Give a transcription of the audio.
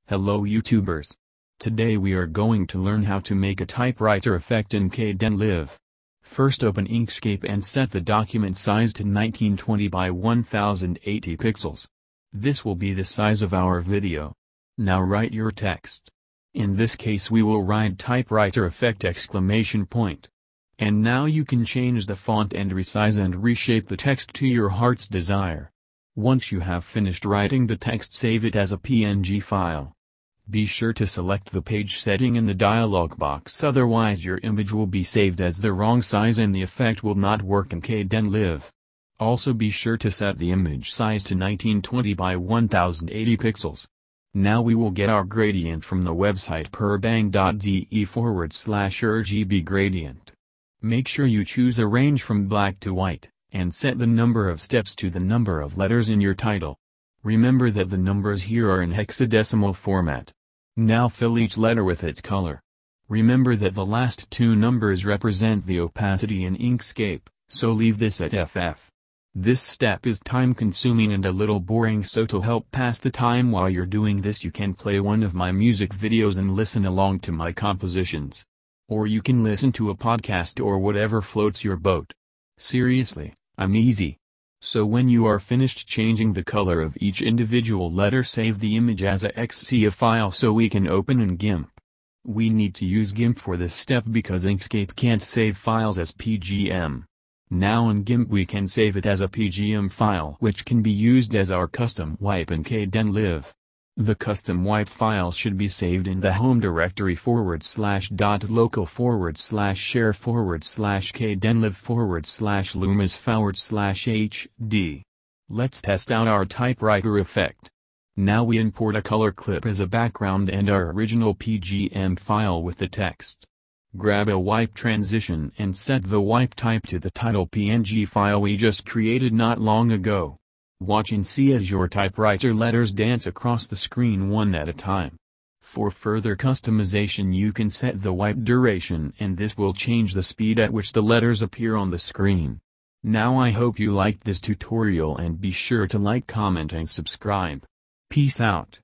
Hello YouTubers. Today we are going to learn how to make a typewriter effect in Kdenlive. First open Inkscape and set the document size to 1920 by 1080 pixels. This will be the size of our video. Now write your text. In this case we will write typewriter effect ! And now you can change the font and resize and reshape the text to your heart's desire. Once you have finished writing the text, save it as a PNG file. Be sure to select the page setting in the dialog box, otherwise your image will be saved as the wrong size and the effect will not work in Kdenlive. Also be sure to set the image size to 1920 by 1080 pixels. Now we will get our gradient from the website perbang.de/RGB gradient. Make sure you choose a range from black to white, and set the number of steps to the number of letters in your title. Remember that the numbers here are in hexadecimal format. Now fill each letter with its color. Remember that the last two numbers represent the opacity in Inkscape, so leave this at FF. This step is time-consuming and a little boring, so to help pass the time while you're doing this you can play one of my music videos and listen along to my compositions. Or you can listen to a podcast or whatever floats your boat. Seriously, I'm easy. So when you are finished changing the color of each individual letter, save the image as a XCF file so we can open in GIMP. We need to use GIMP for this step because Inkscape can't save files as PGM. Now in GIMP we can save it as a PGM file which can be used as our custom wipe in Kdenlive. The custom wipe file should be saved in the home directory /.local/.share/Kdenlive/lumas/HD. Let's test out our typewriter effect. Now we import a color clip as a background and our original PGM file with the text. Grab a wipe transition and set the wipe type to the title PNG file we just created not long ago. Watch and see as your typewriter letters dance across the screen one at a time. For further customization you can set the wipe duration and this will change the speed at which the letters appear on the screen. Now I hope you liked this tutorial and be sure to like, comment and subscribe. Peace out.